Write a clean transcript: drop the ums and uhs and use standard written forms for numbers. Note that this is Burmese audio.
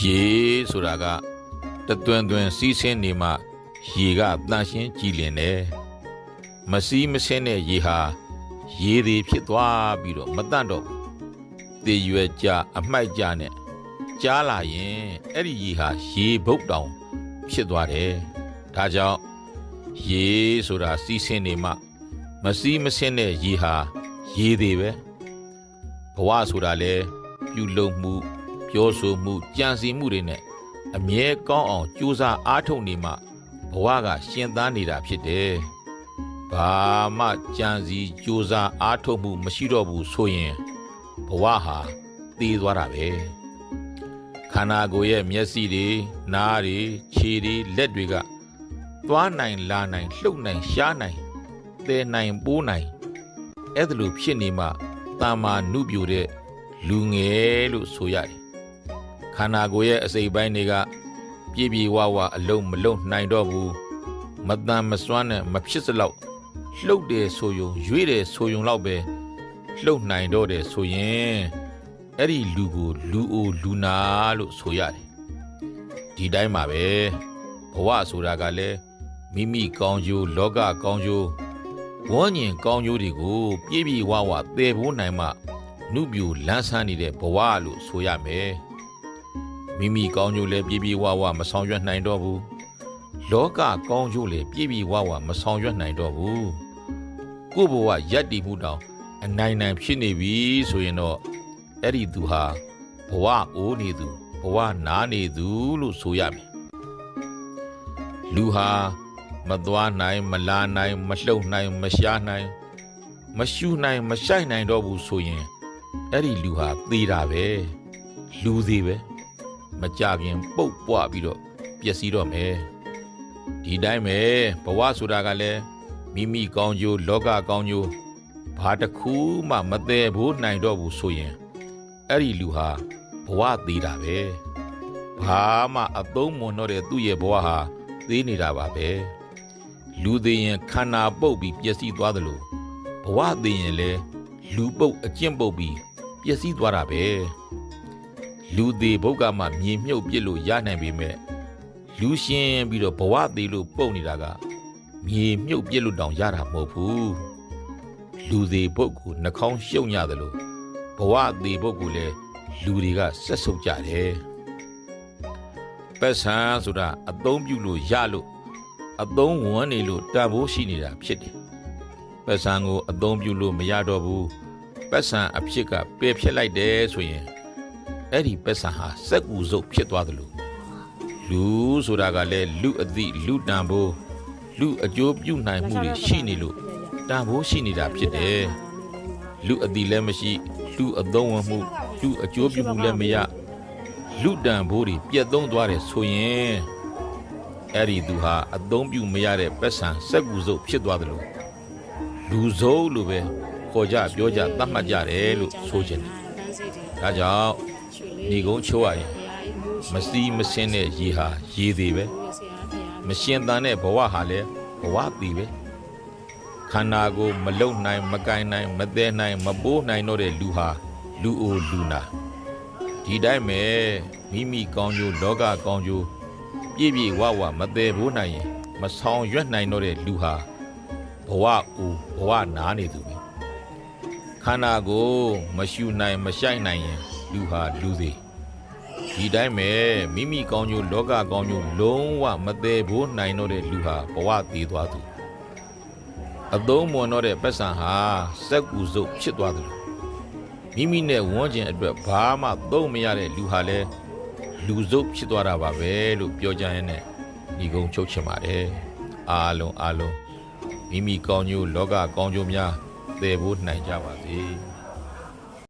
ရေဆိုတာကတသွင်သွင်စီးဆင်းနေမှရေကတန်ရှင်းကြည်လင်တယ်မစီးမဆင်းတဲ့ရေဟာရေတွေဖြစ်သွားပြီးတော့မတန့်တော့ဘူးတည်ရွယ်ကြအမှိုက်ကြနဲ့ကြားလာရင်အဲ့ဒီရေဟာရေဘုတ်တောင်ဖြစ်သွားတယ်ဒါကြောင့်ရေဆိုတာစီးဆင်းနေမှမစီးမဆင်းတဲ့ရေဟာရေတွေပဲဘဝဆိုတာလေပြုလုပ်မှုပြောဆိုမှုကြံစည်မှုတွေနဲ့အမြဲကောင်းအောင်ကြိုးစားအားထုတ်နေမှဘဝကရှင်သန်နေတာဖြစ်တယ်။ဘာမှကြံစည်ကြိုးစားအားထုတ်မှုမရှိတော့ဘူးဆိုရင်ဘဝဟာသေသွားတာပဲ။ခန္ဓာကိုယ်ရဲ့မျက်စိတွေနားတွေခြေတွေလက်တွေကသွားနိုင်လာနိုင်လှုပ်နိုင်ရှားနိုင်သဲနိုင်ပိုးနိုင်အဲ့ဒါလိုဖြစ်နေမှတာမာနုပြိုတဲ့လူငယ်လို့ဆိုရတယ်ခန္ဓာကိုယ်ရဲ့အစိတ်ပိုင်းတွေကပြည့်ပြည့်ဝဝအလုံးမလုံးနိုင်တော့ဘူးမတန်မစွမ်းနဲ့မဖြစ်စလောက်လှုပ်တယ်ဆိုယုံရွေးတယ်ဆိုယုံလောက်ပဲလှုပ်နိုင်တော့တယ်ဆိုရင်အဲ့ဒီလူကိုလူအိုလူနာလို့ဆိုရတယ်ဒီတိုင်းမှာပဲဘဝဆိုတာကလည်းမိမိကောင်းကျိုးလောကကောင်းကျိုးဝန်းကျင်ကောင်းကျိုးတွေကိုပြည့်ပြည့်ဝဝသယ်ဖို့နိုင်မှနုပြိုလန်းဆန်းနေတဲ့ဘဝလို့ဆိုရမယ်မိမိကောင်းကျိုးလည်းပြည့်ပြည့်ဝဝမဆောင်ရွက်နိုင်တော့ဘူးလောကကောင်းကျိုးလည်းပြည့်ပြည့်ဝဝမဆောင်ရွက်နိုင်တော့ဘူးကိုယ့်ဘဝရပ်တည်မှုတောင်အနိုင်နိုင်ဖြစ်နေပြီဆိုရင်တော့အဲ့ဒီသူဟာဘဝအိုးနေသူဘဝနားနေသူလို့ဆိုရမယ်လူဟာမသွားနိုင်မလာနိုင်မလှုပ်နိုင်မရှားနိုင်မရှူနိုင်မရှိုက်နိုင်တော့ဘူးဆိုရင်အဲ့ဒီလူဟာသေတာပဲလူသေးပဲမကြခင်ပုတ်ပွားပြီးတော့ပျက်စီးတော့မယ်ဒီတိုင်းပဲဘဝဆိုတာကလည်းမိမိကောင်းကျိုးလောကကောင်းကျိုးဘာတစ်ခုမှမသေးဘူးနိုင်တော့ဘူးဆိုရင်အဲ့ဒီလူဟာဘဝသေးတာပဲဘာမှအသုံးမွန်တော့တဲ့သူ့ရဲ့ဘဝဟာသေးနေတာပါပဲလူသေးရင်ခန္ဓာပုတ်ပြီးပျက်စီးသွားသလိုဘဝသေးရင်လည်းလူပုတ်အကျင့်ပုတ်ပြီးပျက်စီးသွားတာပဲလူသေးဘုတ်ကမှမြေမြုပ်ပြစ်လို့ရနိုင်ပေမဲ့လူရှင်ပြီးတော့ဘဝသေးလို့ပုတ်နေတာကမြေမြုပ်ပြစ်လို့တောင်ရတာမဟုတ်ဘူးလူသေးဘုတ်ကိုနှာခေါင်းရှုံညတယ်လို့ဘဝသေးဘုတ်ကိုလည်းလူတွေကဆက်ဆုပ်ကြတယ်ပက်ဆံဆိုတာအသုံးပြုလို့ရလို့အသုံးဝင်နေလို့တန်ဖိုးရှိနေတာဖြစ်တယ်ပက်ဆံကိုအသုံးပြုလို့မရတော့ဘူးပက်ဆံအဖြစ်ကပယ်ဖြစ်လိုက်တယ်ဆိုရင်အဲ့ဒီပက်ဆံဟာစက်ကူစုပ်ဖြစ်သွားသလိုလူဆိုတာကလည်းလူအသည့်လူတန်ဖိုးလူအကျိုးပြုနိုင်မှုတွေရှိနေလို့တန်ဖိုးရှိနေတာဖြစ်တယ်လူအသည့်လည်းမရှိလူအသုံးဝင်မှုလူအကျိုးပြုမှုလည်းမရလူတန်ဖိုးတွေပြတ်သုံးသွားတယ်ဆိုရင်အဲ့ဒီသူဟာအသုံးပြုမရတဲ့ပက်ဆံစက်ကူစုပ်ဖြစ်သွားသလိုလူစိုးလို့ပဲခေါ်ကြပြောကြသတ်မှတ်ကြတယ်လို့ဆိုချင်တယ်ဒါကြောင့်ညီကုန်းချိုးရရင်မစီးမဆင်းတဲ့ရေဟာရေသေးပဲမရှင်သန်တဲ့ဘဝဟာလည်းဘဝသေးပဲခန္ဓာကိုမလုံနိုင်မကင်နိုင်မသေးနိုင်မပိုးနိုင်တော့တဲ့လူဟာလူအိုလူနာဒီတိုင်းပဲမိမိကောင်းကျိုးလောကကောင်းကျိုးပြည့်ပြည့်ဝဝမသေးဘူးနိုင်ရင်မဆောင်ရွက်နိုင်တော့တဲ့လူဟာဘဝအိုဘဝနာနေသူပဲခန္ဓာကိုမရှူနိုင်မရှိုက်နိုင်ရင်လူဟာလူသေးဒီတိုင်းပဲမိမိကောင်းကျိုးလောကကောင်းကျိုးလုံးဝမသေးဘူးနိုင်တော့တဲ့လူဟာဘဝသေးသွားသူအသုံးမွန်တော့တဲ့ပက်ဆံဟာစက်ကူစုပ်ဖြစ်သွားသလိုမိမိနဲ့ဝန်းကျင်အတွက်ဘာမှသုံးမရတဲ့လူဟာလည်းလူစုပ်ဖြစ်သွားတာပါပဲလို့ပြောကြရင်လည်းညီကုန်းချုပ်ချင်ပါတယ်အားလုံးမိမိကောင်းကျိုးလောကကောင်းကျိုးများသယ်ဖို့နိုင်ကြပါစေ